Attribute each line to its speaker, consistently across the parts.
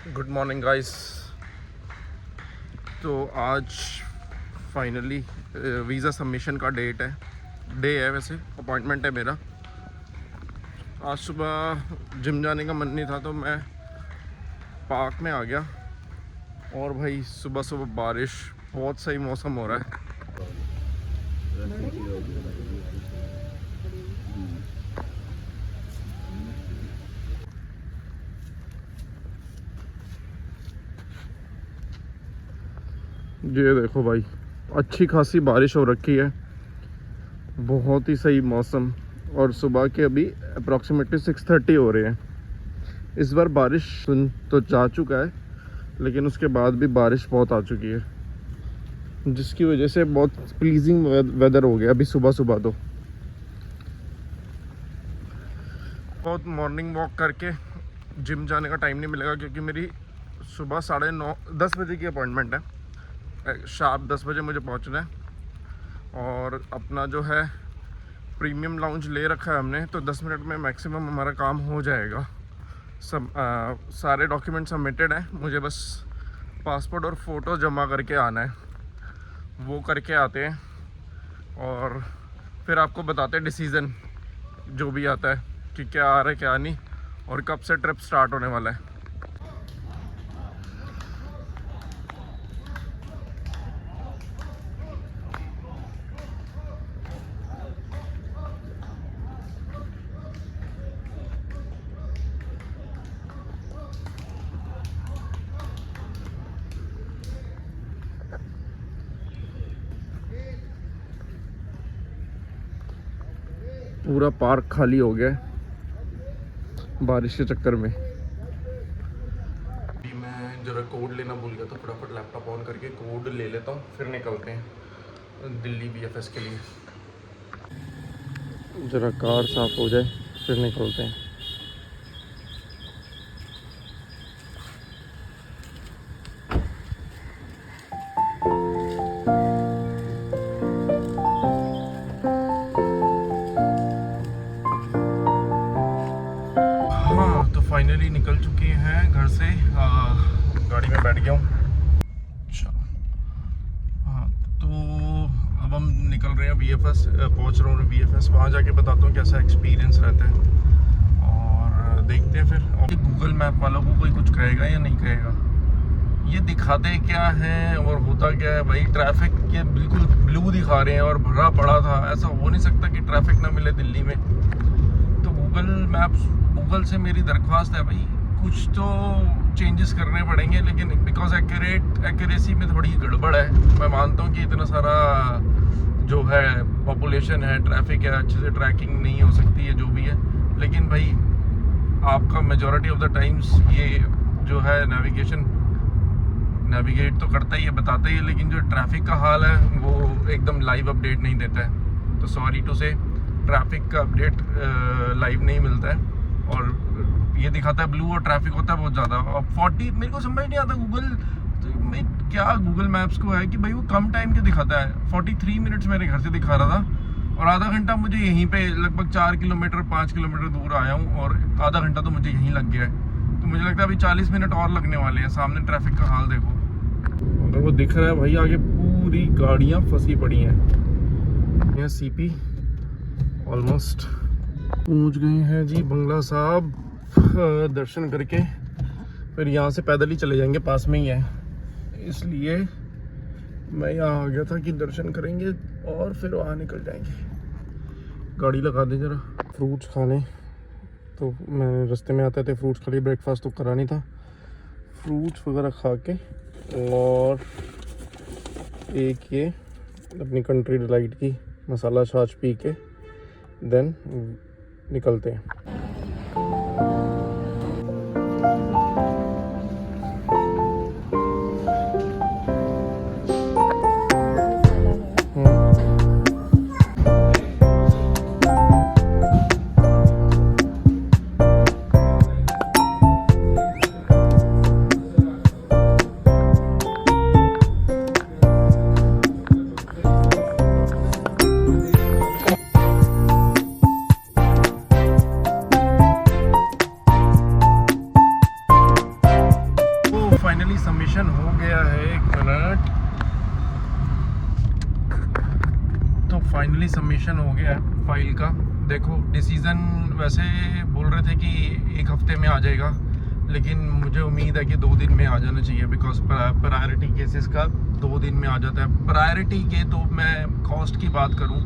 Speaker 1: Good morning guys. तो आज finally visa submission का डे है, वैसे अपॉइंटमेंट है मेरा। आज सुबह जिम जाने का मन नहीं था तो मैं पार्क में आ गया और भाई सुबह सुबह बारिश, बहुत सही मौसम हो रहा है। ये देखो भाई, अच्छी खासी बारिश हो रखी है, बहुत ही सही मौसम। और सुबह के अभी अप्रॉक्सीमेटली 6:30 हो रहे हैं। इस बार बारिश तो जा चुका है, लेकिन उसके बाद भी बारिश बहुत आ चुकी है, जिसकी वजह से बहुत प्लीजिंग वेदर हो गया अभी सुबह सुबह। तो बहुत मॉर्निंग वॉक करके जिम जाने का टाइम नहीं मिलेगा, क्योंकि मेरी सुबह 9:30 बजे की अपॉइंटमेंट है। शार्प 10 बजे मुझे पहुंचना है। और अपना जो है प्रीमियम लाउंज ले रखा है हमने, तो 10 मिनट में मैक्सिमम हमारा काम हो जाएगा। सारे डॉक्यूमेंट सबमिटेड हैं, मुझे बस पासपोर्ट और फ़ोटो जमा करके आना है। वो करके आते हैं और फिर आपको बताते हैं डिसीज़न जो भी आता है कि क्या आ रहा है क्या नहीं, और कब से ट्रिप स्टार्ट होने वाला है। पूरा पार्क खाली हो गया है बारिश के चक्कर में। अभी मैं जरा कोड लेना भूल गया, तो फटाफट लैपटॉप ऑन करके कोड ले लेता हूँ, फिर निकलते हैं दिल्ली BFS के लिए। जरा कार साफ हो जाए फिर निकलते हैं। हाँ, तो फाइनली निकल चुके हैं घर से। गाड़ी में बैठ गया हूँ। चलो, हाँ, तो अब हम निकल रहे हैं BFS। पहुँच रहा हूँ BFS। वहाँ जाके बताता हूँ कैसा एक्सपीरियंस रहता है, और देखते हैं फिर। और गूगल मैप वालों को कोई कुछ कहेगा या नहीं कहेगा, ये दिखाते क्या है और होता क्या है भाई। ट्रैफिक के बिल्कुल ब्लू दिखा रहे हैं और भरा पड़ा था। ऐसा हो नहीं सकता कि ट्रैफिक ना मिले दिल्ली में। तो गूगल से मेरी दरख्वास्त है भाई, कुछ तो चेंजेस करने पड़ेंगे, लेकिन बिकॉज एक्यूरेसी में थोड़ी गड़बड़ है। मैं मानता हूँ कि इतना सारा जो है पॉपुलेशन है, ट्रैफिक है, अच्छे से ट्रैकिंग नहीं हो सकती है, जो भी है। लेकिन भाई आपका मेजॉरिटी ऑफ द टाइम्स ये जो है नेविगेट तो करता ही है, बताता ही है, लेकिन जो ट्रैफिक का हाल है वो एकदम लाइव अपडेट नहीं देता है। तो सॉरी टू से, ट्रैफिक का अपडेट लाइव नहीं मिलता है, और ये दिखाता है ब्लू और ट्रैफिक होता है बहुत ज़्यादा। और 40 मेरे को समझ नहीं आता क्या गूगल मैप्स को है कि भाई वो कम टाइम के दिखाता है। 43 मिनट्स मेरे घर से दिखा रहा था, और आधा घंटा मुझे यहीं पे लगभग 4 किलोमीटर 5 किलोमीटर दूर आया हूँ, और आधा घंटा तो मुझे यहीं लग गया है। तो मुझे लगता है अभी 40 मिनट और लगने वाले हैं। सामने ट्रैफिक का हाल देखो, अगर वो दिख रहा है भाई, आगे पूरी गाड़ियाँ फंसी पड़ी हैं। यहाँ CP ऑलमोस्ट पहुंच गए हैं जी बंगला साहब। दर्शन करके फिर यहाँ से पैदल ही चले जाएंगे, पास में ही है। इसलिए मैं यहाँ आ गया था कि दर्शन करेंगे और फिर वहाँ निकल जाएंगे। गाड़ी लगा दे जरा, फ्रूट्स खा लें। तो मैं रास्ते में आते थे फ्रूट्स खा लिए, ब्रेकफास्ट तो करा नहीं था। फ्रूट्स वगैरह खा के और एक ये अपनी कंट्री डिलाइट की मसाला छाछ पी के देन निकलते हैं। सबमिशन हो गया है, 1 मिनट। तो फाइनली सबमिशन हो गया है फाइल का। देखो डिसीज़न वैसे बोल रहे थे कि 1 हफ्ते में आ जाएगा, लेकिन मुझे उम्मीद है कि 2 दिन में आ जाना चाहिए, बिकॉज प्रायोरिटी केसेस का 2 दिन में आ जाता है। प्रायोरिटी के तो मैं कॉस्ट की बात करूं,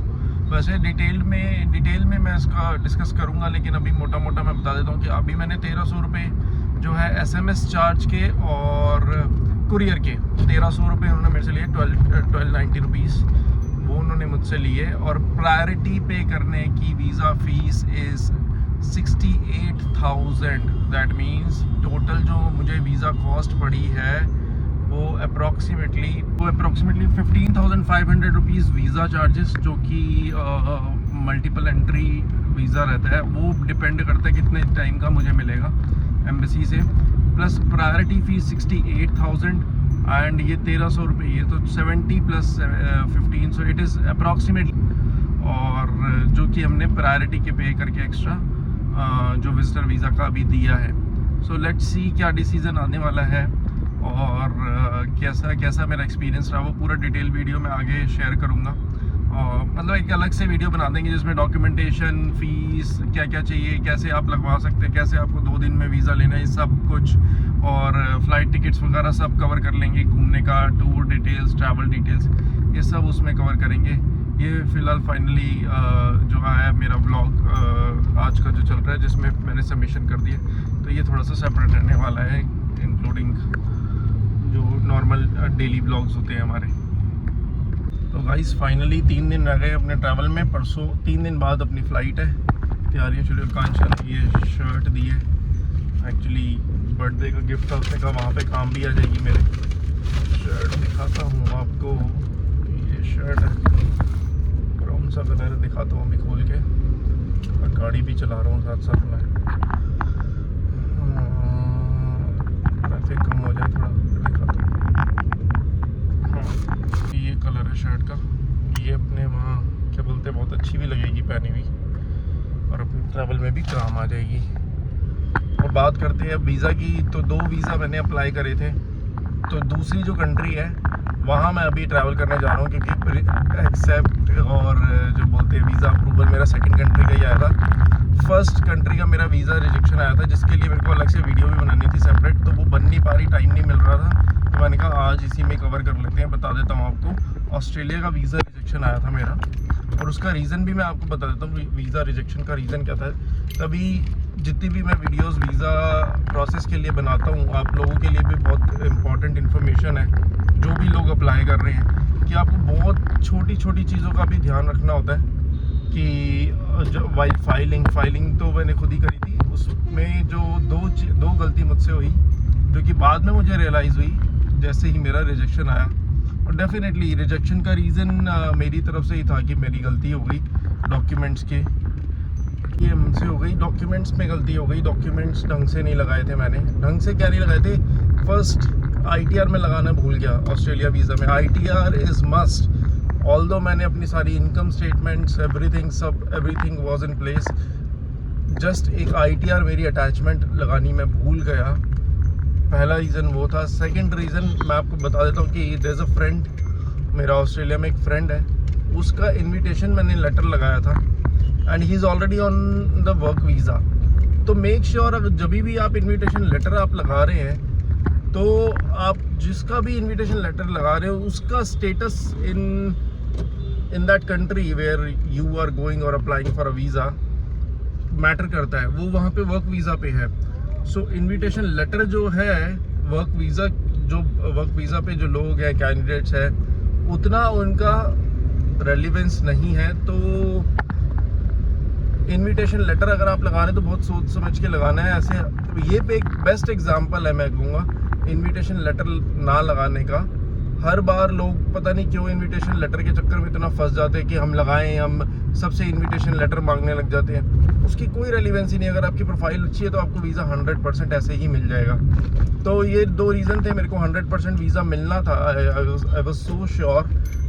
Speaker 1: वैसे डिटेल में मैं इसका डिस्कस करूंगा, लेकिन अभी मोटा मोटा मैं बता देता हूं कि अभी मैंने 1300 रुपये जो है SMS चार्ज के और कुरियर के 1300 रुपये उन्होंने मेरे से लिए 1290 रुपीज़ वो उन्होंने मुझसे लिए। और प्रायोरिटी पे करने की visa fees is 68,000। That means total जो मुझे वीज़ा कॉस्ट पड़ी है वो अप्रॉक्सीमेटली 15,500 रुपीज़ वीज़ा चार्जेस, जो कि मल्टीपल एंट्री वीज़ा रहता है। वो डिपेंड करता है कितने टाइम का मुझे मिलेगा एम्बेसी से, प्लस प्रायोरिटी फ़ीस 68,000 एंड ये 1300 रुपये, ये तो 70 plus 15, so it is approximately. और जो कि हमने प्रायोरिटी के पे करके एक्स्ट्रा जो विजिटर वीज़ा का अभी दिया है। सो लेट्स सी क्या डिसीज़न आने वाला है और कैसा मेरा एक्सपीरियंस रहा, वो पूरा डिटेल वीडियो में आगे शेयर करूँगा। मतलब एक अलग से वीडियो बना देंगे जिसमें डॉक्यूमेंटेशन, फ़ीस, क्या क्या चाहिए, कैसे आप लगवा सकते हैं, कैसे आपको 2 दिन में वीज़ा लेना है, सब कुछ, और फ़्लाइट टिकट्स वगैरह सब कवर कर लेंगे, घूमने का टूर डिटेल्स, ट्रैवल डिटेल्स, ये सब उसमें कवर करेंगे। ये फ़िलहाल फाइनली जो है मेरा ब्लॉग आज का जो चल रहा है, जिसमें मैंने सबमिशन कर दिया, तो ये थोड़ा सा सेपरेट रहने वाला है, इंक्लूडिंग जो नॉर्मल डेली ब्लॉग्स होते हैं हमारे। तो गाइस फाइनली 3 दिन रह गए अपने ट्रैवल में। परसों 3 दिन बाद अपनी फ़्लाइट है। तैयारियाँ शुरू। कांचन ये शर्ट दी है, एक्चुअली बर्थडे का गिफ्ट था, उसने कहा वहाँ पे काम भी आ जाएगी मेरे। शर्ट दिखाता हूँ आपको, ये शर्ट है, ब्राउन सा कलर है, दिखाता हूँ अभी खोल के। और गाड़ी भी चला रहा हूँ साथ साथ में, ट्रैफिक कम हो जाए थोड़ा, दिखाता हूँ। ये कलर है शर्ट का, ये अपने वहाँ क्या बोलते हैं, बहुत अच्छी भी लगेगी पहनी हुई, और अपने ट्रैवल में भी काम आ जाएगी। और बात करते हैं वीज़ा की, तो 2 वीज़ा मैंने अप्लाई करे थे। तो दूसरी जो कंट्री है वहाँ मैं अभी ट्रैवल करने जा रहा हूँ, क्योंकि एक्सेप्ट और जो बोलते हैं वीज़ा अप्रूवल मेरा सेकंड कंट्री का ही आया था। फर्स्ट कंट्री का मेरा वीज़ा रिजेक्शन आया था, जिसके लिए मेरे को अलग से वीडियो भी बनानी थी सेपरेट, तो वो बन नहीं पा रही, टाइम नहीं मिल रहा था। तो मैंने कहा आज इसी में कवर कर लेते हैं। बता देता हूँ आपको, ऑस्ट्रेलिया का वीज़ा रिजेक्शन आया था मेरा, और उसका रीज़न भी मैं आपको बता देता हूँ। वीज़ा रिजेक्शन का रीज़न क्या था। तभी जितनी भी मैं वीडियोस वीज़ा प्रोसेस के लिए बनाता हूँ, आप लोगों के लिए भी बहुत इंपॉर्टेंट इन्फॉर्मेशन है, जो भी लोग अप्लाई कर रहे हैं, कि आपको बहुत छोटी छोटी चीज़ों का भी ध्यान रखना होता है। कि जो फाइलिंग तो मैंने खुद ही करी थी, उसमें जो दो गलती मुझसे हुई, जो कि बाद में मुझे रियलाइज़ हुई जैसे ही मेरा रिजेक्शन आया। और डेफिनेटली रिजेक्शन का रीज़न मेरी तरफ से ही था कि मेरी गलती हो गई डॉक्यूमेंट्स के, ये हमसे हो गई, डॉक्यूमेंट्स में गलती हो गई। डॉक्यूमेंट्स ढंग से नहीं लगाए थे मैंने। ढंग से क्या नहीं लगाए थे, फर्स्ट ITR में लगाना भूल गया। ऑस्ट्रेलिया वीज़ा में ITR इज़ मस्ट, ऑल्दो मैंने अपनी सारी income statements everything was in place, just एक ITR मेरी अटैचमेंट लगानी मैं भूल गया। पहला रीज़न वो था। सेकंड रीज़न मैं आपको बता देता हूँ कि देयर इज़ अ फ्रेंड, मेरा ऑस्ट्रेलिया में एक फ्रेंड है, उसका इन्विटेशन मैंने लेटर लगाया था, and he is already on the work visa. तो मेक श्योर अगर जब भी आप इन्विटेशन लेटर आप लगा रहे हैं, तो आप जिसका भी इन्विटेशन लेटर लगा रहे हो, उसका status in that country where you are going और applying for a visa matter करता है। वो वहाँ पे वर्क वीज़ा पे है। सो इन्विटेशन लेटर जो है वर्क वीज़ा पे जो लोग हैं, कैंडिडेट्स हैं, उतना उनका रेलिवेंस नहीं है। तो इनविटेशन लेटर अगर आप लगा रहे हैं तो बहुत सोच समझ के लगाना है। ऐसे ये पे एक बेस्ट एग्जांपल है मैं कहूँगा इनविटेशन लेटर ना लगाने का। हर बार लोग पता नहीं क्यों इनविटेशन लेटर के चक्कर में इतना फंस जाते हैं कि हम लगाएं, हम सबसे इनविटेशन लेटर मांगने लग जाते हैं। उसकी कोई रेलिवेंसी नहीं। अगर आपकी प्रोफाइल अच्छी है तो आपको वीज़ा 100% ऐसे ही मिल जाएगा। तो ये 2 रीज़न थे, मेरे को 100% वीज़ा मिलना था। I was so sure.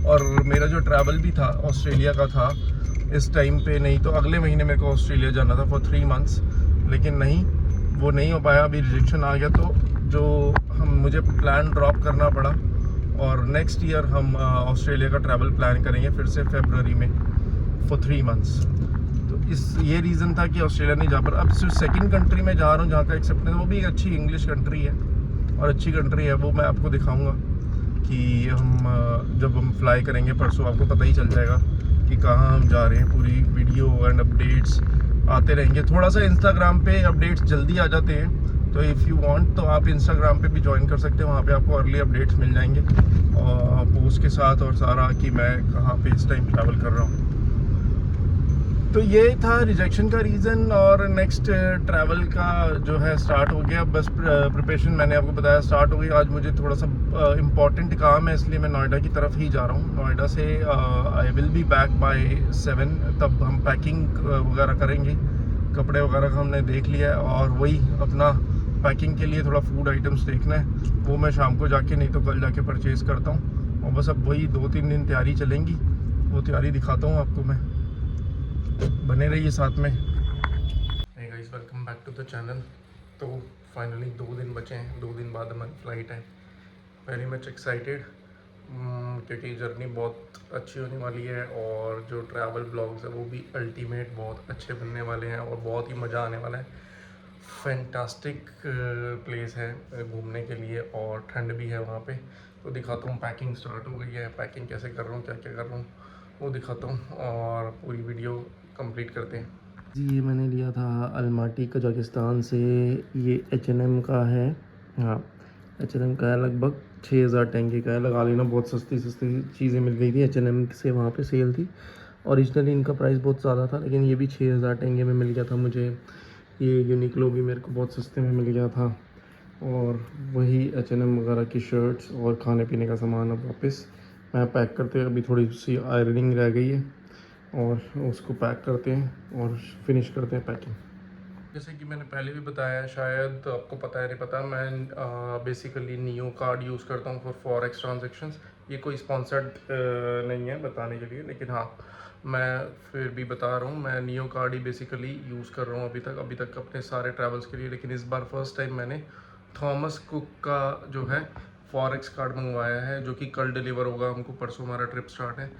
Speaker 1: और मेरा जो ट्रैवल भी था ऑस्ट्रेलिया का था इस टाइम पे, नहीं तो अगले महीने मेरे को ऑस्ट्रेलिया जाना था फॉर 3 मंथ्स, लेकिन नहीं, वो नहीं हो पाया। अभी रिजेक्शन आ गया। तो जो मुझे प्लान ड्रॉप करना पड़ा, और नेक्स्ट ईयर हम ऑस्ट्रेलिया का ट्रैवल प्लान करेंगे फिर से फरवरी में फॉर 3 मंथ्स। तो ये रीज़न था कि ऑस्ट्रेलिया नहीं जा पा रहा। अब सिर्फ सेकंड कंट्री में जा रहा हूँ जहाँ का एक्सेप्टेंस, वो भी एक अच्छी इंग्लिश कंट्री है और अच्छी कंट्री है, वो मैं आपको दिखाऊंगा कि हम जब हम फ्लाई करेंगे परसों आपको पता ही चल जाएगा कि कहाँ हम जा रहे हैं। पूरी वीडियो एंड अपडेट्स आते रहेंगे। थोड़ा सा इंस्टाग्राम पे अपडेट्स जल्दी आ जाते हैं, तो इफ़ यू वांट तो आप इंस्टाग्राम पे भी ज्वाइन कर सकते हैं, वहाँ पे आपको अर्ली अपडेट्स मिल जाएंगे और पोस्ट के साथ और सारा कि मैं कहाँ पे इस टाइम ट्रैवल कर रहा हूँ। तो ये था रिजेक्शन का रीज़न, और नेक्स्ट ट्रैवल का जो है स्टार्ट हो गया। बस प्रिपरेशन मैंने आपको बताया स्टार्ट हो गई। आज मुझे थोड़ा सा इम्पॉर्टेंट काम है, इसलिए मैं नोएडा की तरफ ही जा रहा हूँ। नोएडा से I will be back by 7, तब हम पैकिंग वगैरह करेंगे। कपड़े वगैरह का हमने देख लिया है, और वही अपना पैकिंग के लिए थोड़ा फूड आइटम्स देखना है, वो मैं शाम को जाके नहीं तो कल जाके परचेज़ करता हूँ। और बस अब वही 2-3 दिन तैयारी चलेंगी, वो तैयारी दिखाता हूँ आपको मैं, बने रहिए साथ में। Hey guys, welcome back to the channel. तो फाइनली 2 दिन बचे हैं, 2 दिन बाद हमारी फ़्लाइट है। वेरी मच एक्साइटेड क्योंकि जर्नी बहुत अच्छी होने वाली है, और जो ट्रैवल ब्लॉग्स है वो भी अल्टीमेट बहुत अच्छे बनने वाले हैं, और बहुत ही मज़ा आने वाला है। फैंटास्टिक प्लेस है घूमने के लिए, और ठंड भी है वहाँ पे। तो दिखाता हूँ, पैकिंग स्टार्ट हो गई है, पैकिंग कैसे कर रहा हूँ, क्या क्या कर रहा हूँ वो दिखाता हूँ, और पूरी वीडियो कंप्लीट करते हैं जी। ये मैंने लिया था अलमाटी कजाकिस्तान से, ये H&M का है। हाँ, H&M का है, लगभग 6000 टेंगे का है। लगा लेना, बहुत सस्ती चीज़ें मिल गई थी H&M से, वहाँ पे सेल थी। ओरिजिनली इनका प्राइस बहुत ज़्यादा था, लेकिन ये भी 6000 टेंगे में मिल गया था मुझे। ये यूनिक्लो भी मेरे को बहुत सस्ते में मिल गया था। और वही H&M वगैरह की शर्ट्स और खाने पीने का सामान अब वापस मैं पैक करते हैं। अभी थोड़ी सी आयरनिंग रह गई है, और उसको पैक करते हैं और फिनिश करते हैं पैकिंग। जैसे कि मैंने पहले भी बताया, शायद आपको पता है नहीं पता, मैं बेसिकली नियो कार्ड यूज़ करता हूँ फॉर फॉरेक्स ट्रांजैक्शंस। ये कोई स्पॉन्सर्ड नहीं है बताने के लिए, लेकिन हाँ मैं फिर भी बता रहा हूँ। मैं नियो कार्ड ही बेसिकली यूज़ कर रहा हूँ अभी तक अपने सारे ट्रैवल्स के लिए, लेकिन इस बार फर्स्ट टाइम मैंने थॉमस कुक का जो है फॉरेक्स कार्ड मंगवाया है, जो कि कल डिलीवर होगा हमको। परसों हमारा ट्रिप स्टार्ट है,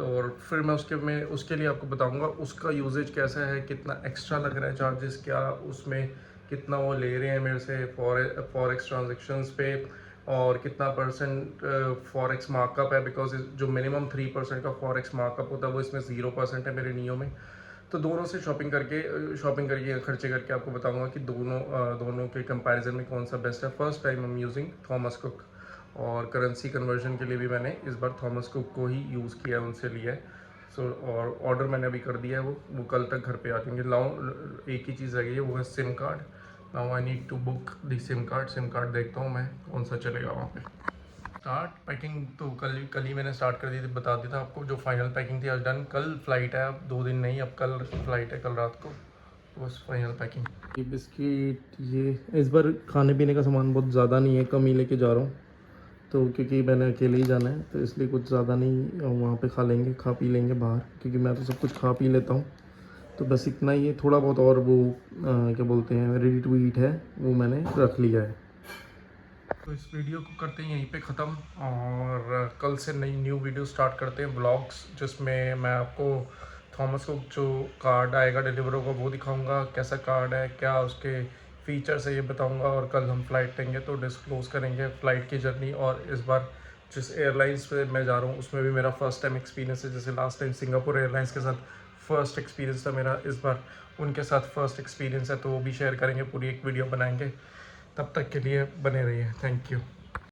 Speaker 1: और फिर मैं उसके लिए आपको बताऊंगा उसका यूजेज कैसा है, कितना एक्स्ट्रा लग रहा है चार्जेस, क्या उसमें कितना वो ले रहे हैं मेरे से फॉरेक्स ट्रांजेक्शन्स पे, और कितना परसेंट फॉरेक्स मार्कअप है। बिकॉज जो मिनिमम 3% का फॉरेक्स मार्कअप होता है वो इसमें 0% है मेरे नियो में। तो दोनों से शॉपिंग करके खर्चे करके आपको बताऊंगा कि दोनों के कंपैरिजन में कौन सा बेस्ट है। First time I am using Thomas cook, और करेंसी कन्वर्जन के लिए भी मैंने इस बार थॉमस कुक को ही यूज़ किया है, उनसे लिया है। और ऑर्डर मैंने अभी कर दिया है, वो कल तक घर पे आ जाएंगे। एक ही चीज़ रह गई है, वो है SIM card. Now I need to book the SIM card देखता हूँ मैं कौन सा चलेगा वहाँ पे। स्टार्ट पैकिंग तो कल ही मैंने स्टार्ट कर दी थी, बता दिया था आपको। जो फाइनल पैकिंग थी आज डन। कल फ्लाइट है, अब 2 दिन नहीं, अब कल फ्लाइट है, कल रात को। बस फाइनल पैकिंग। ये बिस्किट, ये इस बार खाने पीने का सामान बहुत ज़्यादा नहीं है, कम ही लेके जा रहा हूँ। तो क्योंकि मैंने अकेले ही जाना है, तो इसलिए कुछ ज़्यादा नहीं, वहाँ पे खा पी लेंगे बाहर, क्योंकि मैं तो सब कुछ खा पी लेता हूँ। तो बस इतना ही है, थोड़ा बहुत और वो क्या बोलते हैं रेडी टू ईट है, वो मैंने रख लिया है। तो इस वीडियो को करते हैं यहीं पे ख़त्म, और कल से न्यू वीडियो स्टार्ट करते हैं ब्लॉग्स, जिसमें मैं आपको थॉमस कुक जो कार्ड आएगा डिलीवर होगा वो दिखाऊंगा, कैसा कार्ड है, क्या उसके फीचर्स है ये बताऊंगा। और कल हम फ़्लाइट लेंगे तो डिस्क्लोज़ करेंगे फ़्लाइट की जर्नी। और इस बार जिस एयरलाइंस पे मैं जा रहा हूँ उसमें भी मेरा फ़र्स्ट टाइम एक्सपीरियंस है। जैसे लास्ट टाइम सिंगापुर एयरलाइंस के साथ फ़र्स्ट एक्सपीरियंस था मेरा, इस बार उनके साथ फ़र्स्ट एक्सपीरियंस है, तो वो भी शेयर करेंगे, पूरी एक वीडियो बनाएंगे। तब तक के लिए बने रहिए, थैंक यू।